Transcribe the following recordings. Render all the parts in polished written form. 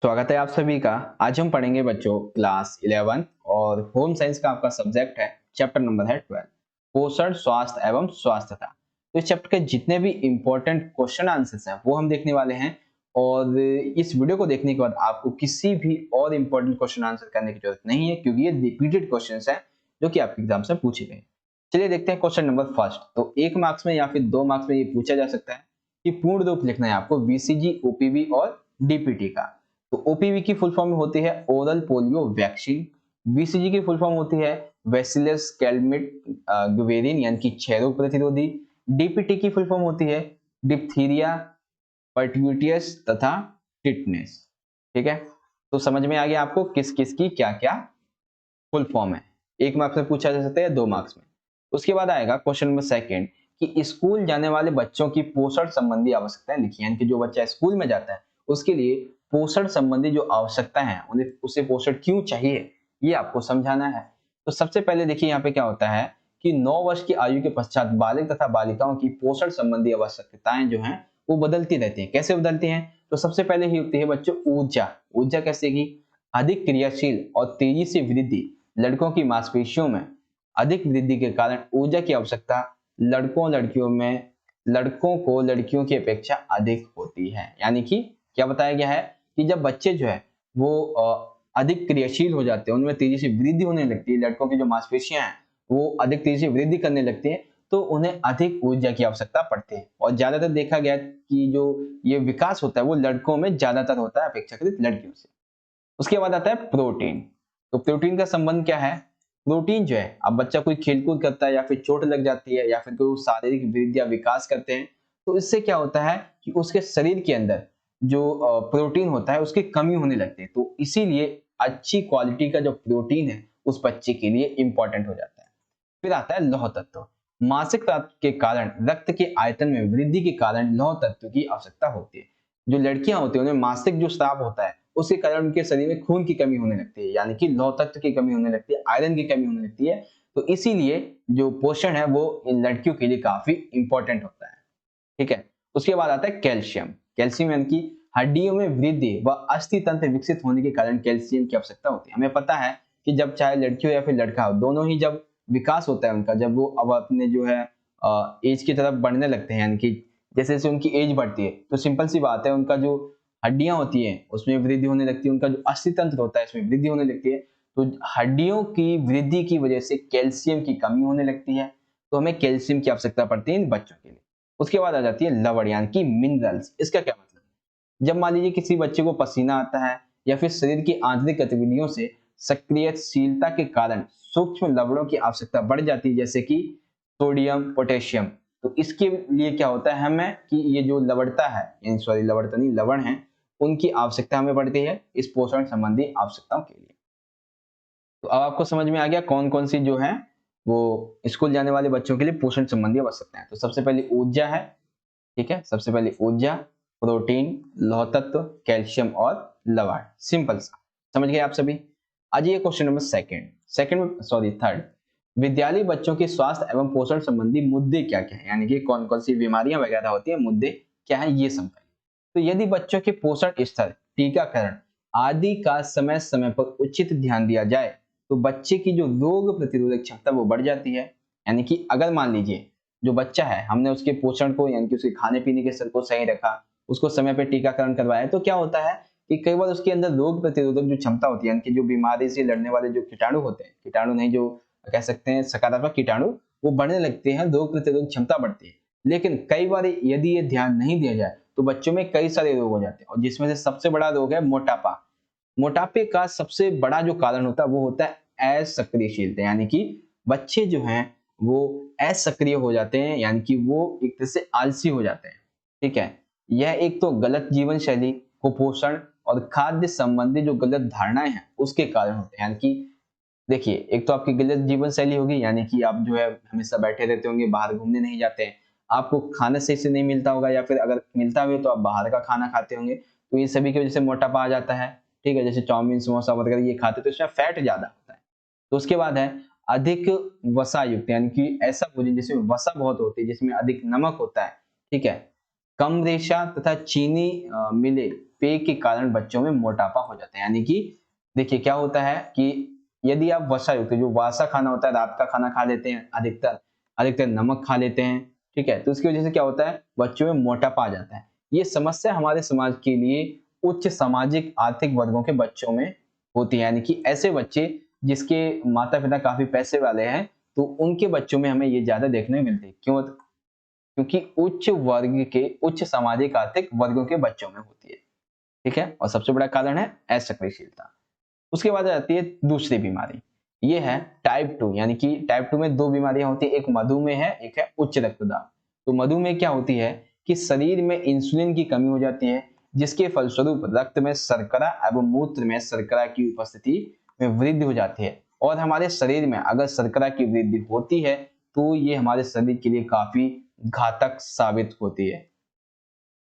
स्वागत है आप सभी का। आज हम पढ़ेंगे बच्चों क्लास 11 और होम साइंस का आपका सब्जेक्ट है। चैप्टर नंबर है 12, पोषण स्वास्थ्य एवं स्वास्थ्यता। तो इस चैप्टर के जितने भी इंपॉर्टेंट क्वेश्चन आंसर्स हैं वो हम देखने वाले हैं। और इस वीडियो को देखने के बाद आपको किसी भी और इंपॉर्टेंट क्वेश्चन आंसर करने की जरूरत नहीं है, क्योंकि ये रिपीटेड क्वेश्चन है जो कि आपके एग्जाम से पूछे गए। चलिए देखते हैं क्वेश्चन नंबर फर्स्ट। तो 1 मार्क्स में या फिर 2 मार्क्स में ये पूछा जा सकता है कि पूर्ण रूप लिखना है आपको वीसीजी, ओपीवी और डीपीटी का। तो ओपीवी की फुल फॉर्म होती है ओरल पोलियो वैक्सीन। वीसीजी की फुल फॉर्म होती है बैसिलस कैलमिट ग्वेरिन यानी कि क्षय रोग प्रतिरोधी। डीपीटी की फुल फॉर्म होती है डिप्थीरिया पर्ट्यूटियस तथा टिटनेस। ठीक है, तो समझ में आ गया आपको किस किस की क्या क्या फुल फॉर्म है। 1 मार्क्स में पूछा जा सकता है, 2 मार्क्स में। उसके बाद आएगा क्वेश्चन नंबर सेकंड कि स्कूल जाने वाले बच्चों की पोषण संबंधी आवश्यकताएं लिखिए, यानी कि जो बच्चा स्कूल में जाता है उसके लिए पोषण संबंधी जो आवश्यकता है उन्हें उसे पोषण क्यों चाहिए ये आपको समझाना है। तो सबसे पहले देखिए यहाँ पे क्या होता है कि 9 वर्ष की आयु के पश्चात बालक तथा बालिकाओं की पोषण संबंधी आवश्यकताएं जो हैं वो बदलती रहती हैं। कैसे बदलती हैं? तो सबसे पहले ही होती है बच्चों ऊर्जा। ऊर्जा कैसे की? अधिक क्रियाशील और तेजी से वृद्धि। लड़कों की मांसपेशियों में अधिक वृद्धि के कारण ऊर्जा की आवश्यकता लड़कों को लड़कियों की अपेक्षा अधिक होती है। यानी कि क्या बताया गया है कि जब बच्चे जो है वो अधिक क्रियाशील हो जाते हैं, उनमें तेजी से वृद्धि होने लगती है, लड़कों की जो मांसपेशियां हैं वो अधिक तेजी से वृद्धि करने लगती है, तो उन्हें अधिक ऊर्जा की आवश्यकता पड़ती है। और ज्यादातर देखा गया कि जो ये विकास होता है वो लड़कों में ज्यादातर होता है अपेक्षाकृत लड़कियों से। उसके बाद आता है प्रोटीन। तो प्रोटीन का संबंध क्या है? प्रोटीन जो है, अब बच्चा कोई खेलकूद करता है या फिर चोट लग जाती है या फिर कोई शारीरिक वृद्धि या विकास करते हैं, तो इससे क्या होता है कि उसके शरीर के अंदर जो प्रोटीन होता है उसकी कमी होने लगती है। तो इसीलिए अच्छी क्वालिटी का जो प्रोटीन है उस बच्चे के लिए इंपॉर्टेंट हो जाता है। फिर आता है लौह तत्व। मासिक स्राव के कारण रक्त के आयतन में वृद्धि के कारण लौह तत्व की आवश्यकता होती है। जो लड़कियां होती है उन्हें मासिक जो स्राव होता है उसके कारण उनके शरीर में खून की कमी होने लगती है, यानी कि लौह तत्व की कमी होने लगती है, आयरन की कमी होने लगती है। तो इसीलिए जो पोषण है वो इन लड़कियों के लिए काफी इंपॉर्टेंट होता है। ठीक है, उसके बाद आता है कैल्शियम। कैल्शियम यानी कि हड्डियों में वृद्धि व अस्थि तंत्र विकसित होने के कारण कैल्शियम की आवश्यकता होती है। हमें पता है कि जब चाहे लड़की हो या फिर लड़का हो, दोनों ही जब विकास होता है उनका, जब वो अब अपने जो है एज की तरफ बढ़ने लगते हैं, यानी कि जैसे जैसे उनकी एज बढ़ती है तो सिंपल सी बात है उनका जो हड्डियां होती हैं उसमें वृद्धि होने लगती है, उनका जो अस्थि तंत्र होता है इसमें वृद्धि होने लगती है। तो हड्डियों की वृद्धि की वजह से कैल्शियम की कमी होने लगती है, तो हमें कैल्शियम की आवश्यकता पड़ती है इन बच्चों के लिए। उसके बाद आ जाती है लवण यानी कि मिनरल्स। इसका क्या मतलब है? जब मान लीजिए किसी बच्चे को पसीना आता है या फिर शरीर की आंतरिक गतिविधियों से सक्रियशीलता के कारण सूक्ष्म लवणों की आवश्यकता बढ़ जाती है, जैसे कि सोडियम, पोटेशियम। तो इसके लिए क्या होता है हमें कि ये जो लवणता है, सॉरी लवणता नहीं, लवण है, उनकी आवश्यकता हमें बढ़ती है इस पोषण संबंधी आवश्यकताओं के लिए। तो अब आपको समझ में आ गया कौन कौन सी जो है वो स्कूल जाने वाले बच्चों के लिए पोषण संबंधी आवश्यकताएं। तो सबसे पहले ऊर्जा है। ठीक है, सबसे पहले ऊर्जा, प्रोटीन, लौह तत्व, कैल्शियम और लवण। सिंपल सा समझ गए आप सभी। आज ये क्वेश्चन नंबर थर्ड। विद्यालय बच्चों के स्वास्थ्य एवं पोषण संबंधी मुद्दे क्या क्या है, यानी कि कौन कौन सी बीमारियां वगैरह होती है, मुद्दे क्या है ये समझाइए। तो यदि बच्चों के पोषण स्तर, टीकाकरण आदि का समय समय पर उचित ध्यान दिया जाए तो बच्चे की जो रोग प्रतिरोधक क्षमता वो बढ़ जाती है। यानी कि अगर मान लीजिए जो बच्चा है हमने उसके पोषण को यानी कि उसके खाने पीने के स्तर को सही रखा, उसको समय पे टीकाकरण करवाया, तो क्या होता है कि कई बार उसके अंदर रोग प्रतिरोधक जो क्षमता होती है, यानी कि जो बीमारी से लड़ने वाले जो कीटाणु होते हैं, कीटाणु नहीं जो कह सकते हैं सकारात्मक कीटाणु, वो बढ़ने लगते हैं, रोग प्रतिरोधक क्षमता बढ़ती है। लेकिन कई बार यदि ये ध्यान नहीं दिया जाए तो बच्चों में कई सारे रोग हो जाते हैं, और जिसमें से सबसे बड़ा रोग है मोटापा। मोटापे का सबसे बड़ा जो कारण होता है वो होता है असक्रियशीलता, यानी कि बच्चे जो हैं वो असक्रिय हो जाते हैं, यानी कि वो एक तरह से आलसी हो जाते हैं। ठीक है, यह एक तो गलत जीवन शैली, कुपोषण और खाद्य संबंधी जो गलत धारणाएं हैं उसके कारण होते हैं। यानी कि देखिए, एक तो आपकी गलत जीवन शैली होगी, यानी कि आप जो है हमेशा बैठे रहते होंगे, बाहर घूमने नहीं जाते हैं, आपको खाना सही से नहीं मिलता होगा, या फिर अगर मिलता भी तो आप बाहर का खाना खाते होंगे, तो ये सभी की वजह से मोटापा आ जाता है। ठीक है, जैसे चाउमीन, समोसा वगैरह ये खाते तो इसमें फैट ज्यादा होता है। तो उसके बाद है अधिक वसा युक्त, यानी कि ऐसा भोजन जिसमें वसा बहुत होती है, जिसमें अधिक नमक होता है। ठीक है, कम रेशा तथा चीनी मिले पेय के कारण बच्चों में मोटापा हो जाता है। यानी कि देखिए क्या होता है कि यदि आप वसा युक्त जो वासा खाना होता है, रात का खाना खा लेते हैं, अधिकतर अधिकतर नमक खा लेते हैं, ठीक है, तो इसकी वजह से क्या होता है, बच्चों में मोटापा आ जाता है। ये समस्या हमारे समाज के लिए उच्च सामाजिक आर्थिक वर्गों के बच्चों में होती है। यानी कि ऐसे बच्चे जिसके माता पिता काफी पैसे वाले हैं, तो उनके बच्चों में हमें ये ज्यादा देखने मिलती है। क्यों? क्योंकि उच्च सामाजिक आर्थिक वर्गों के बच्चों में होती है, ठीक है। और सबसे बड़ा कारण है असक्रियशीलता। उसके बाद आ जाती है दूसरी बीमारी, ये है टाइप 2। यानी कि टाइप 2 में दो बीमारियां होती है, एक मधुमेह है, एक है उच्च रक्तदाब। तो मधुमेह क्या होती है कि शरीर में इंसुलिन की कमी हो जाती है, जिसके फलस्वरूप रक्त में शर्करा एवं मूत्र में शर्करा की उपस्थिति में वृद्धि हो जाती है। और हमारे शरीर में अगर शर्करा की वृद्धि होती है तो ये हमारे शरीर के लिए काफी घातक साबित होती है,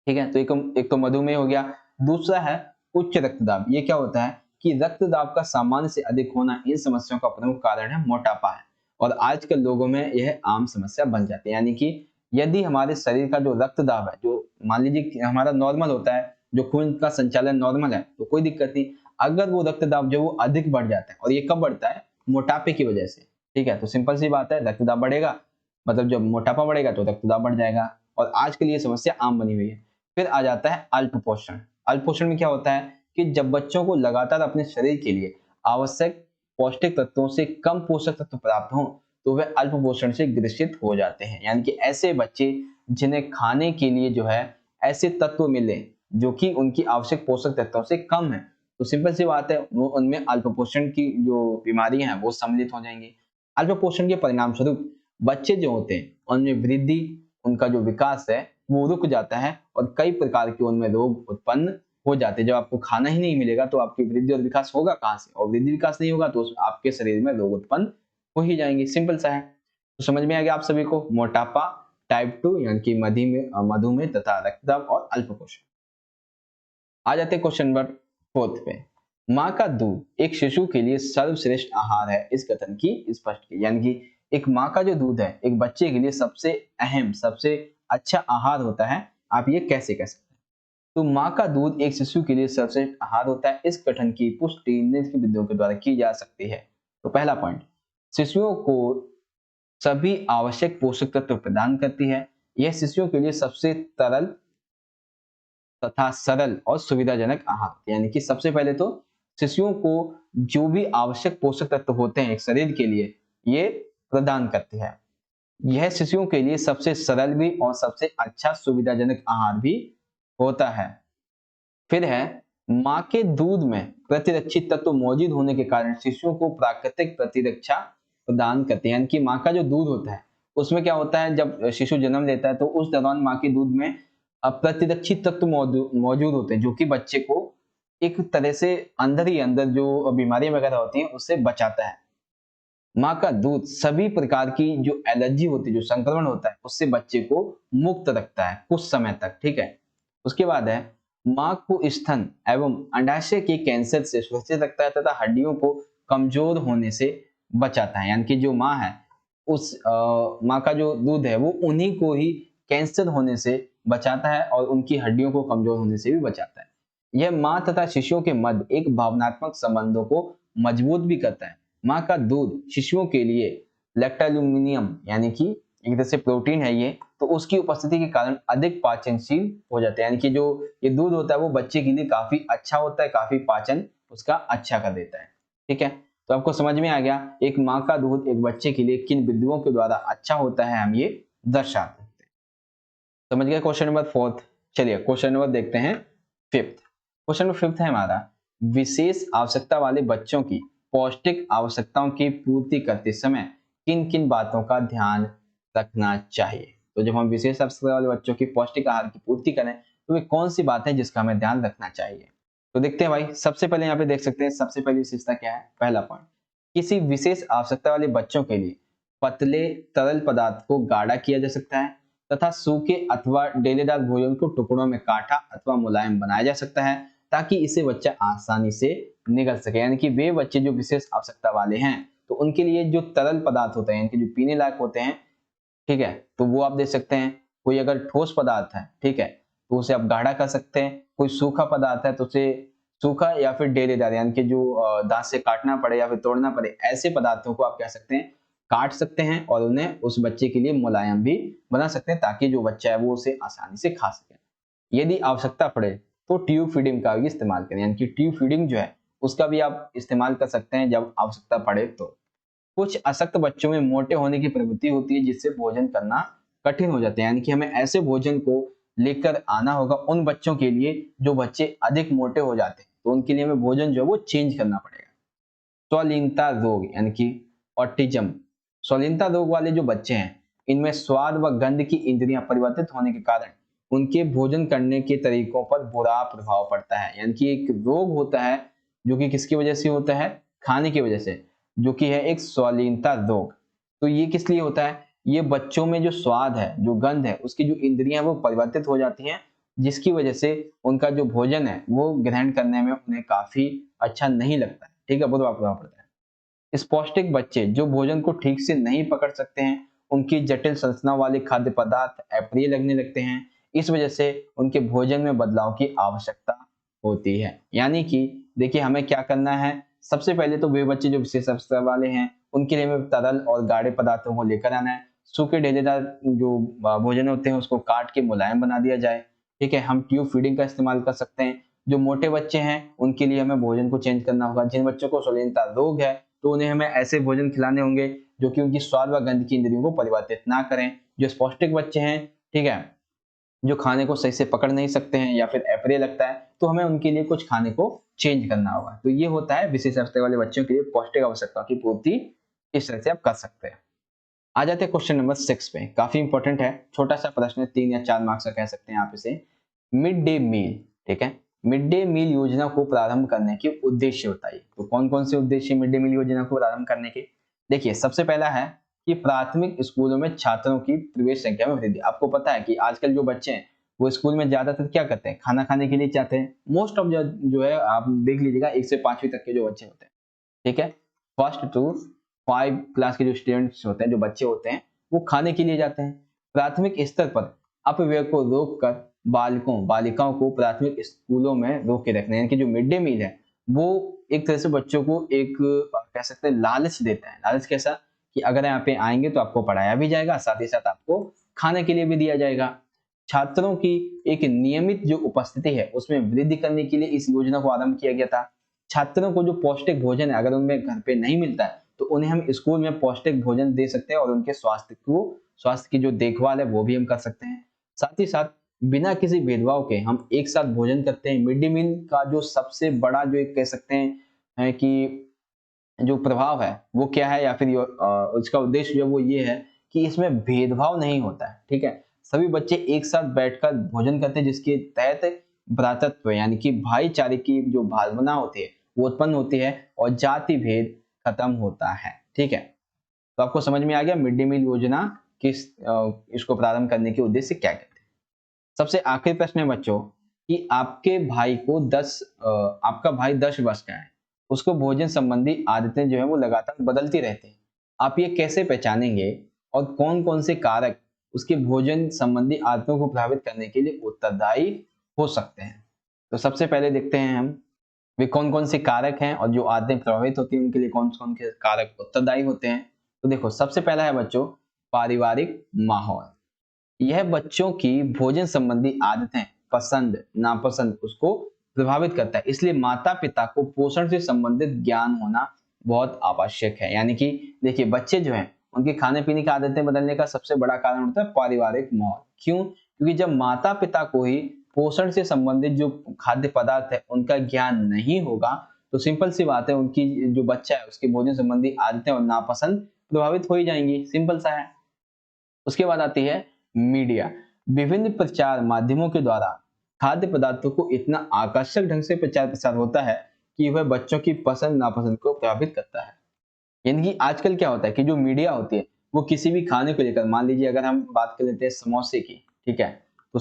ठीक है। तो एक तो मधुमेह हो गया। दूसरा है उच्च रक्तदाब। ये क्या होता है कि रक्तदाब का सामान्य से अधिक होना इन समस्याओं का प्रमुख कारण है मोटापा है, और आजकल लोगों में यह आम समस्या बन जाती है। यानी कि यदि हमारे शरीर का जो रक्तदाब है, जो मान लीजिए कि हमारा नॉर्मल होता है, जो खून का संचालन नॉर्मल है, तो कोई दिक्कत नहीं। अगर वो रक्तदाब जो वो अधिक बढ़ जाता है, और ये कब बढ़ता है, मोटापे की वजह से, ठीक है। तो सिंपल सी बात है, रक्तदाब बढ़ेगा, मतलब जब मोटापा बढ़ेगा तो रक्तदाब बढ़ जाएगा, और आजकल ये समस्या आम बनी हुई है। फिर आ जाता है अल्पपोषण। अल्पपोषण में क्या होता है कि जब बच्चों को लगातार अपने शरीर के लिए आवश्यक पौष्टिक तत्वों से कम पोषक तत्व प्राप्त हों, तो वे अल्पपोषण से ग्रसित हो जाते हैं। यानी कि ऐसे बच्चे जिन्हें खाने के लिए जो है ऐसे तत्व मिले जो कि उनकी आवश्यक पोषक तत्वों से कम है, तो सिंपल सी बात है, वो उनमें अल्पपोषण की जो बीमारियां हैं वो सम्मिलित हो जाएंगी। अल्पपोषण के परिणाम स्वरूप बच्चे जो होते हैं उनमें वृद्धि, उनका जो विकास है वो रुक जाता है, और कई प्रकार के उनमें रोग उत्पन्न हो जाते हैं। जब आपको खाना ही नहीं मिलेगा तो आपकी वृद्धि और विकास होगा कहाँ से, और वृद्धि विकास नहीं होगा तो आपके शरीर में रोग उत्पन्न हो ही जाएंगे। सिंपल सा है। तो समझ में आ गया आप सभी को, मोटापा, टाइप 2 यानी कि मधुमेह तथा रक्तदाब और अल्पपोषण। आ जाते हैं क्वेश्चन नंबर 4 पे। माँ का दूध एक शिशु के लिए सर्वश्रेष्ठ आहार है, इस कथन की स्पष्ट की। यानी कि एक माँ का जो दूध है एक बच्चे के लिए सबसे अहम, सबसे अच्छा आहार होता है। आप ये कैसे कह सकते हैं? तो माँ का दूध एक शिशु के लिए सर्वश्रेष्ठ आहार होता है, इस कथन की पुष्टि निम्नलिखित विधियों के द्वारा की जा सकती है। तो पहला पॉइंट, शिशुओं को सभी आवश्यक पोषक तत्व प्रदान करती है। यह शिशुओं के लिए सबसे तरल तथा सरल और सुविधाजनक आहार। यानी कि सबसे पहले तो शिशुओं को जो भी आवश्यक पोषक तत्व होते हैं एक शरीर के लिए, ये प्रदान करती है। यह शिशुओं के लिए सबसे सरल भी और सबसे अच्छा सुविधाजनक आहार भी होता है। फिर है, माँ के दूध में प्रतिरक्षित तत्व मौजूद होने के कारण शिशुओं को प्राकृतिक प्रतिरक्षा प्रदान करते हैं। यानी कि माँ का जो दूध होता है उसमें क्या होता है, जब शिशु जन्म लेता है तो उस दौरान माँ के दूध में प्रतिरक्षित तत्व मौजूद होते हैं, जो कि बच्चे को एक तरह से अंदर ही अंदर जो बीमारियां वगैरह होती हैं उससे बचाता है। माँ का दूध सभी प्रकार की जो एलर्जी होती है, जो संक्रमण होता है, उससे बच्चे को मुक्त रखता है कुछ समय तक, ठीक है। उसके बाद है, माँ को स्तन एवं अंडाशय के कैंसर से सुरक्षित रखता है तथा हड्डियों को कमजोर होने से बचाता है। यानी कि जो माँ है, उस माँ का जो दूध है वो उन्हीं को ही कैंसर होने से बचाता है और उनकी हड्डियों को कमजोर होने से भी बचाता है। यह माँ तथा शिशुओं के मध्य एक भावनात्मक संबंधों को मजबूत भी करता है। माँ का दूध शिशुओं के लिए लैक्टोल्यूमिनियम यानी कि एक तरह से प्रोटीन है ये, तो उसकी उपस्थिति के कारण अधिक पाचनशील हो जाते हैं। यानी कि जो ये दूध होता है वो बच्चे के लिए काफी अच्छा होता है, काफी पाचन उसका अच्छा कर देता है, ठीक है। तो आपको समझ में आ गया एक माँ का दूध एक बच्चे के लिए किन बिंदुओं के द्वारा अच्छा होता है, हम ये दर्शा सकते हैं। समझ गए क्वेश्चन नंबर 4। चलिए क्वेश्चन नंबर देखते हैं 5। क्वेश्चन नंबर 5 है हमारा, विशेष आवश्यकता वाले बच्चों की पौष्टिक आवश्यकताओं की पूर्ति करते समय किन किन बातों का ध्यान रखना चाहिए। तो जब हम विशेष आवश्यकता वाले बच्चों की पौष्टिक आहार की पूर्ति करें तो वे कौन सी बात है जिसका हमें ध्यान रखना चाहिए। तो देखते हैं भाई, सबसे पहले यहाँ पे देख सकते हैं सबसे पहली विशेषता क्या है। पहला पॉइंट, किसी विशेष आवश्यकता वाले बच्चों के लिए पतले तरल पदार्थ को गाढ़ा किया जा सकता है तथा सूखे अथवा डेलेदार भोजन को टुकड़ों में काटा अथवा मुलायम बनाया जा सकता है, ताकि इसे बच्चा आसानी से निगल सके। यानी कि वे बच्चे जो विशेष आवश्यकता वाले हैं तो उनके लिए जो तरल पदार्थ होते हैं, यानी कि जो पीने लायक होते हैं, ठीक है, तो वो आप दे सकते हैं। कोई अगर ठोस पदार्थ है, ठीक है, तो उसे आप गाढ़ा कर सकते हैं। कोई सूखा पदार्थ है तो उसे सूखा या फिर डेलेदार यानी कि जो दाँत से काटना पड़े या फिर तोड़ना पड़े, ऐसे पदार्थों को आप क्या सकते हैं, काट सकते हैं और उन्हें उस बच्चे के लिए मुलायम भी बना सकते हैं ताकि जो बच्चा है वो उसे आसानी से खा सके। यदि आवश्यकता पड़े तो ट्यूब फीडिंग का भी इस्तेमाल करें, यानी कि ट्यूब फीडिंग जो है उसका भी आप इस्तेमाल कर सकते हैं जब आवश्यकता पड़े तो। कुछ अशक्त बच्चों में मोटे होने की प्रवृत्ति होती है जिससे भोजन करना कठिन हो जाता है, यानी कि हमें ऐसे भोजन को लेकर आना होगा उन बच्चों के लिए जो बच्चे अधिक मोटे हो जाते हैं, तो उनके लिए हमें भोजन जो है वो चेंज करना पड़ेगा। स्वालीनता रोग यानी कि ऑटिज्म, स्वालीनता रोग वाले जो बच्चे हैं इनमें स्वाद व गंध की इंद्रियां परिवर्तित होने के कारण उनके भोजन करने के तरीकों पर बुरा प्रभाव पड़ता है, यानी कि एक रोग होता है जो कि किसकी वजह से होता है, खाने की वजह से, जो कि है एक स्वालीनता रोग। तो ये किस लिए होता है, ये बच्चों में जो स्वाद है, जो गंध है, उसकी जो इंद्रियां वो परिवर्तित हो जाती हैं, जिसकी वजह से उनका जो भोजन है वो ग्रहण करने में उन्हें काफी अच्छा नहीं लगता है, ठीक है, बुरा प्रभाव पड़ता है। स्पौष्टिक बच्चे जो भोजन को ठीक से नहीं पकड़ सकते हैं, उनकी जटिल संरचना वाले खाद्य पदार्थ अप्रिय लगने लगते हैं, इस वजह से उनके भोजन में बदलाव की आवश्यकता होती है। यानी कि देखिए हमें क्या करना है, सबसे पहले तो वे बच्चे जो विशेष अवस्था वाले हैं उनके लिए हमें तरल और गाढ़े पदार्थों को लेकर आना है। सूखे ढेलेदार जो भोजन होते हैं उसको काट के मुलायम बना दिया जाए, ठीक है। हम ट्यूब फीडिंग का इस्तेमाल कर सकते हैं। जो मोटे बच्चे हैं उनके लिए हमें भोजन को चेंज करना होगा। जिन बच्चों को स्वालीनता रोग है तो उन्हें हमें ऐसे भोजन खिलाने होंगे जो कि उनकी स्वाद व गंध की इंद्रियों को परिवर्तित ना करें। जो स्पौष्टिक बच्चे हैं, ठीक है, जो खाने को सही से पकड़ नहीं सकते हैं या फिर अप्रिय लगता है, तो हमें उनके लिए कुछ खाने को चेंज करना होगा। तो ये होता है विशेष अवस्था वाले बच्चों के लिए पौष्टिक आवश्यकता की पूर्ति, इस तरह से आप कर सकते हैं। आ जाते हैं क्वेश्चन नंबर 6 पे, काफी इंपॉर्टेंट है, छोटा सा प्रश्न है, 3 या 4 मार्क्स का कह सकते हैं आप इसे। मिड डे मील, ठीक है, मिड डे मील योजना को प्रारंभ करने के उद्देश्य बताइए। तो कौन कौन से उद्देश्य मिड डे मील योजना को प्रारंभ करने के, देखिए सबसे पहला है कि प्राथमिक स्कूलों में छात्रों की प्रवेश संख्या में वृद्धि। आपको पता है कि आजकल जो बच्चे हैं वो स्कूल में ज्यादातर क्या करते हैं, खाना खाने के लिए चाहते हैं। मोस्ट ऑफ जो है आप देख लीजिएगा 1 से 5वीं तक के जो बच्चे होते हैं, ठीक है, फर्स्ट टू 5 क्लास के जो स्टूडेंट्स होते हैं, जो बच्चे होते हैं, वो खाने के लिए जाते हैं। प्राथमिक स्तर पर अपव्यय को रोककर बालकों बालिकाओं को प्राथमिक स्कूलों में रोक के रखना है, यानी कि जो मिड डे मील है वो एक तरह से बच्चों को एक कह सकते हैं लालच देता है। लालच कैसा, कि अगर यहाँ पे आएंगे तो आपको पढ़ाया भी जाएगा, साथ ही साथ आपको खाने के लिए भी दिया जाएगा। छात्रों की एक नियमित जो उपस्थिति है उसमें वृद्धि करने के लिए इस योजना को आरंभ किया गया था। छात्रों को जो पौष्टिक भोजन है अगर उनमें घर पे नहीं मिलता है तो उन्हें हम स्कूल में पौष्टिक भोजन दे सकते हैं और उनके स्वास्थ्य की जो देखभाल है वो भी हम कर सकते हैं। साथ ही साथ बिना किसी भेदभाव के हम एक साथ भोजन करते हैं। मिड डे मील का जो सबसे बड़ा जो एक कह सकते हैं है कि जो प्रभाव है वो क्या है, या फिर उसका उद्देश्य जो वो ये है कि इसमें भेदभाव नहीं होता है, ठीक है। सभी बच्चे एक साथ बैठकर भोजन करते हैं जिसके तहत भ्रातृत्व यानी कि भाईचारे की जो भावना होती है वो उत्पन्न होती है और जाति भेद खत्म होता है, ठीक है। तो आपको समझ में आ गया मिड डे मील योजना किस इसको प्रारंभ करने के उद्देश्य क्या कहते हैं। सबसे आखिरी प्रश्न है बच्चों कि आपका भाई 10 वर्ष का है, उसको भोजन संबंधी आदतें जो है वो लगातार बदलती रहती हैं। आप ये कैसे पहचानेंगे और कौन-कौन से कारक उसके भोजन संबंधी आदतों को प्रभावित करने के लिए उत्तरदायी हो सकते हैं? तो सबसे पहले देखते हैं हम वे कौन-कौन से कारक हैं और जो आदतें प्रभावित होती हैं उनके लिए कौन-कौन से कारक उत्तरदायी होते हैं। तो देखो सबसे पहला है बच्चों पारिवारिक माहौल। यह बच्चों की भोजन संबंधी आदतें, पसंद नापसंद उसको प्रभावित करता है, इसलिए माता पिता को पोषण से संबंधित ज्ञान होना बहुत आवश्यक है। यानी कि देखिए बच्चे जो हैं उनके खाने पीने की आदतें बदलने का सबसे बड़ा कारण होता है पारिवारिक माहौल। क्यों, क्योंकि जब माता पिता को ही पोषण से संबंधित जो खाद्य पदार्थ है उनका ज्ञान नहीं होगा तो सिंपल सी बात है उनकी जो बच्चा है उसके भोजन संबंधी आदतें और नापसंद प्रभावित हो ही जाएंगी, सिंपल सा है। उसके बाद आती है मीडिया। विभिन्न प्रचार माध्यमों के द्वारा खाद्य पदार्थों को इतना आकर्षक ढंग से प्रचार प्रसार होता है कि वह बच्चों की पसंद नापसंद को प्रभावित करता है। यानी कि आजकल क्या होता है कि जो मीडिया होती है वो किसी भी खाने को लेकर, मान लीजिए अगर हम बात कर लेते हैं समोसे की, ठीक है, तो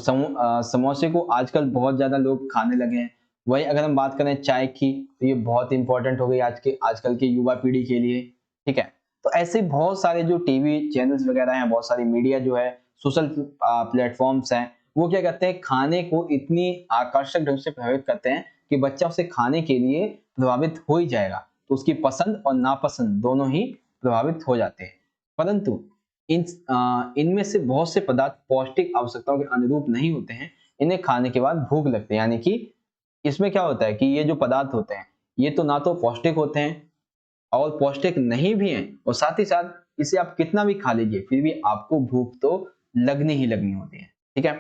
समोसे को आजकल बहुत ज्यादा लोग खाने लगे हैं। वही अगर हम बात करें चाय की तो ये बहुत इंपॉर्टेंट हो गई आजकल के युवा पीढ़ी के लिए, ठीक है। तो ऐसे बहुत सारे जो टीवी चैनल्स वगैरह हैं, बहुत सारी मीडिया जो है, सोशल प्लेटफॉर्म्स हैं, वो क्या करते हैं, खाने को इतनी आकर्षक ढंग से प्रभावित करते हैं कि बच्चा उसे खाने के लिए प्रभावित हो ही जाएगा, तो उसकी पसंद और नापसंद दोनों ही प्रभावित हो जाते हैं। परंतु इनमें से बहुत से पदार्थ पौष्टिक आवश्यकताओं के अनुरूप नहीं होते हैं, इन्हें खाने के बाद भूख लगती है। यानी कि इसमें क्या होता है कि ये जो पदार्थ होते हैं ये तो ना तो पौष्टिक होते हैं और पौष्टिक नहीं भी हैं, और साथ ही साथ इसे आप कितना भी खा लीजिए फिर भी आपको भूख तो लगनी ही लगनी होती है। ठीक है,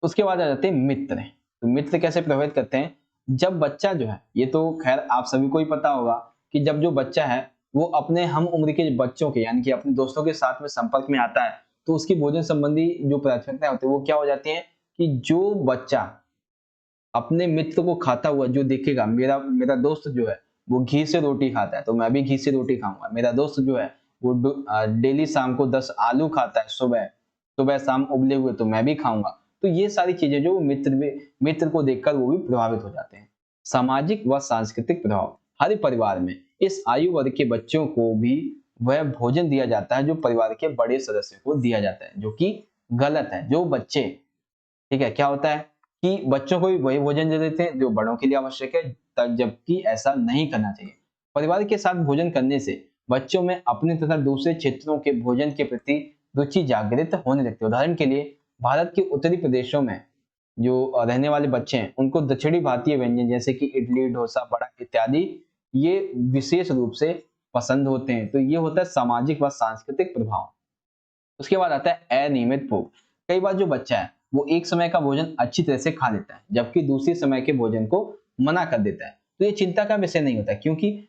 उसके बाद आ जाते हैं मित्र। तो मित्र कैसे प्रभावित करते हैं, जब बच्चा जो है, ये तो खैर आप सभी को ही पता होगा कि जब जो बच्चा है वो अपने हम उम्र के बच्चों के यानी कि अपने दोस्तों के साथ में संपर्क में आता है, तो उसकी भोजन संबंधी जो प्राथमिकताएं होती है वो क्या हो जाती है कि जो बच्चा अपने मित्र को खाता हुआ जो देखेगा, मेरा मेरा दोस्त जो है वो घी से रोटी खाता है तो मैं भी घी से रोटी खाऊंगा, मेरा दोस्त जो है वो डेली शाम को 10 आलू खाता है, सुबह सुबह शाम उबले हुए, तो मैं भी खाऊंगा। तो ये सारी चीजें जो मित्र को देखकर वो भी प्रभावित हो जाते हैं। सामाजिक व सांस्कृतिक प्रभाव, हर परिवार में इस आयु वर्ग के बच्चों को भी वह भोजन दिया जाता है जो परिवार के बड़े सदस्य को दिया जाता है, जो कि गलत है। जो बच्चे, ठीक है, क्या होता है कि बच्चों को भी वही भोजन दे देते हैं जो बड़ों के लिए आवश्यक है, जबकि ऐसा नहीं करना चाहिए। परिवार के साथ भोजन करने से बच्चों में अपने तथा दूसरे क्षेत्रों के भोजन के प्रति रुचि जागृत होने लगती है। उदाहरण के लिए भारत के उत्तरी प्रदेशों में जो रहने वाले बच्चे हैं उनको दक्षिणी भारतीय व्यंजन जैसे कि इडली, डोसा, बड़ा इत्यादि ये विशेष रूप से पसंद होते हैं। तो ये होता है सामाजिक व सांस्कृतिक प्रभाव। उसके बाद आता है अनियमित भूख। कई बार जो बच्चा है वो एक समय का भोजन अच्छी तरह से खा लेता है जबकि दूसरे समय के भोजन को मना कर देता है, तो ये चिंता का विषय नहीं होता क्योंकि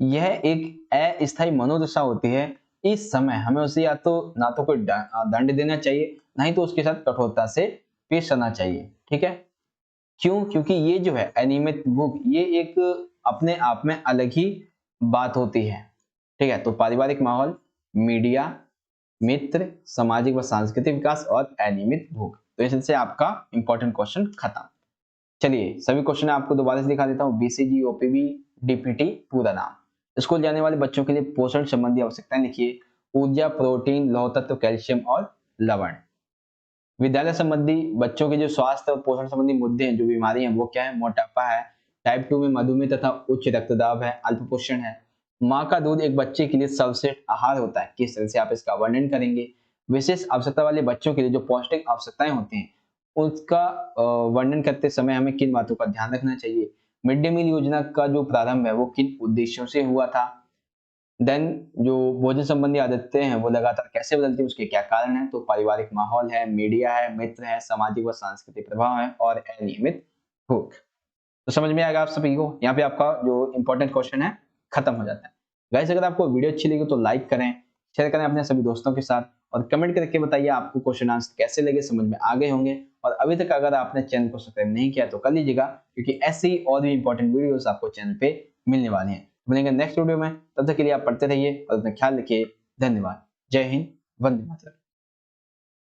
यह एक अस्थायी मनोदशा होती है। इस समय हमें उसे या तो ना तो कोई दंड देना चाहिए, नहीं तो उसके साथ कठोरता से पेश करना चाहिए। ठीक है, क्यों? क्योंकि ये जो है अनियमित भूख ये एक अपने आप में अलग ही बात होती है। ठीक है, तो पारिवारिक माहौल, मीडिया, मित्र, सामाजिक व सांस्कृतिक विकास और अनियमित भूख। तो इससे आपका इंपॉर्टेंट क्वेश्चन खत्म। चलिए सभी क्वेश्चन आपको दोबारा से दिखा देता हूँ। बीसीजी, ओपीबी, डीपीटी पूरा नाम। स्कूल जाने वाले बच्चों के लिए पोषण संबंधी आवश्यकताएं लिखिए। ऊर्जा, प्रोटीन, लौह तत्व, कैल्शियम और लवण। विद्यालय संबंधी बच्चों के जो स्वास्थ्य और पोषण संबंधी मुद्दे हैं, जो बीमारी हैं वो क्या है, मोटापा है, टाइप 2 में मधुमेह तथा उच्च रक्तदाब है, अल्पपोषण है। माँ का दूध एक बच्चे के लिए सर्वश्रेष्ठ आहार होता है, किस तरह से आप इसका वर्णन करेंगे। विशेष आवश्यकता वाले बच्चों के लिए जो पौष्टिक आवश्यकताएं होती हैं उसका वर्णन करते समय हमें किन बातों का ध्यान रखना चाहिए। मिड डे मील योजना का जो प्रारंभ है वो किन उद्देश्यों से हुआ था। देन जो भोजन संबंधी आदतें हैं वो लगातार कैसे बदलती है, उसके क्या कारण है। तो पारिवारिक माहौल है, मीडिया है, मित्र है, सामाजिक व सांस्कृतिक प्रभाव है और अनियमित भूख। तो समझ में आएगा आप सभी को। यहाँ पे आपका जो इंपॉर्टेंट क्वेश्चन है खत्म हो जाता है। गाइस अगर आपको वीडियो अच्छी लगी तो लाइक करें, शेयर करें अपने सभी दोस्तों के साथ और कमेंट करके बताइए आपको क्वेश्चन आंसर कैसे लगे, समझ में आ गए होंगे। और अभी तक अगर आपने चैनल को सब्सक्राइब नहीं किया तो कर लीजिएगा, क्योंकि ऐसे ही और भी इंपॉर्टेंट वीडियोस आपको चैनल पे मिलने वाले हैं। मिलेंगे नेक्स्ट वीडियो में, तब तक के लिए आप पढ़ते रहिए और अपना ख्याल रखिए। धन्यवाद। जय हिंद, वंदे मातरम।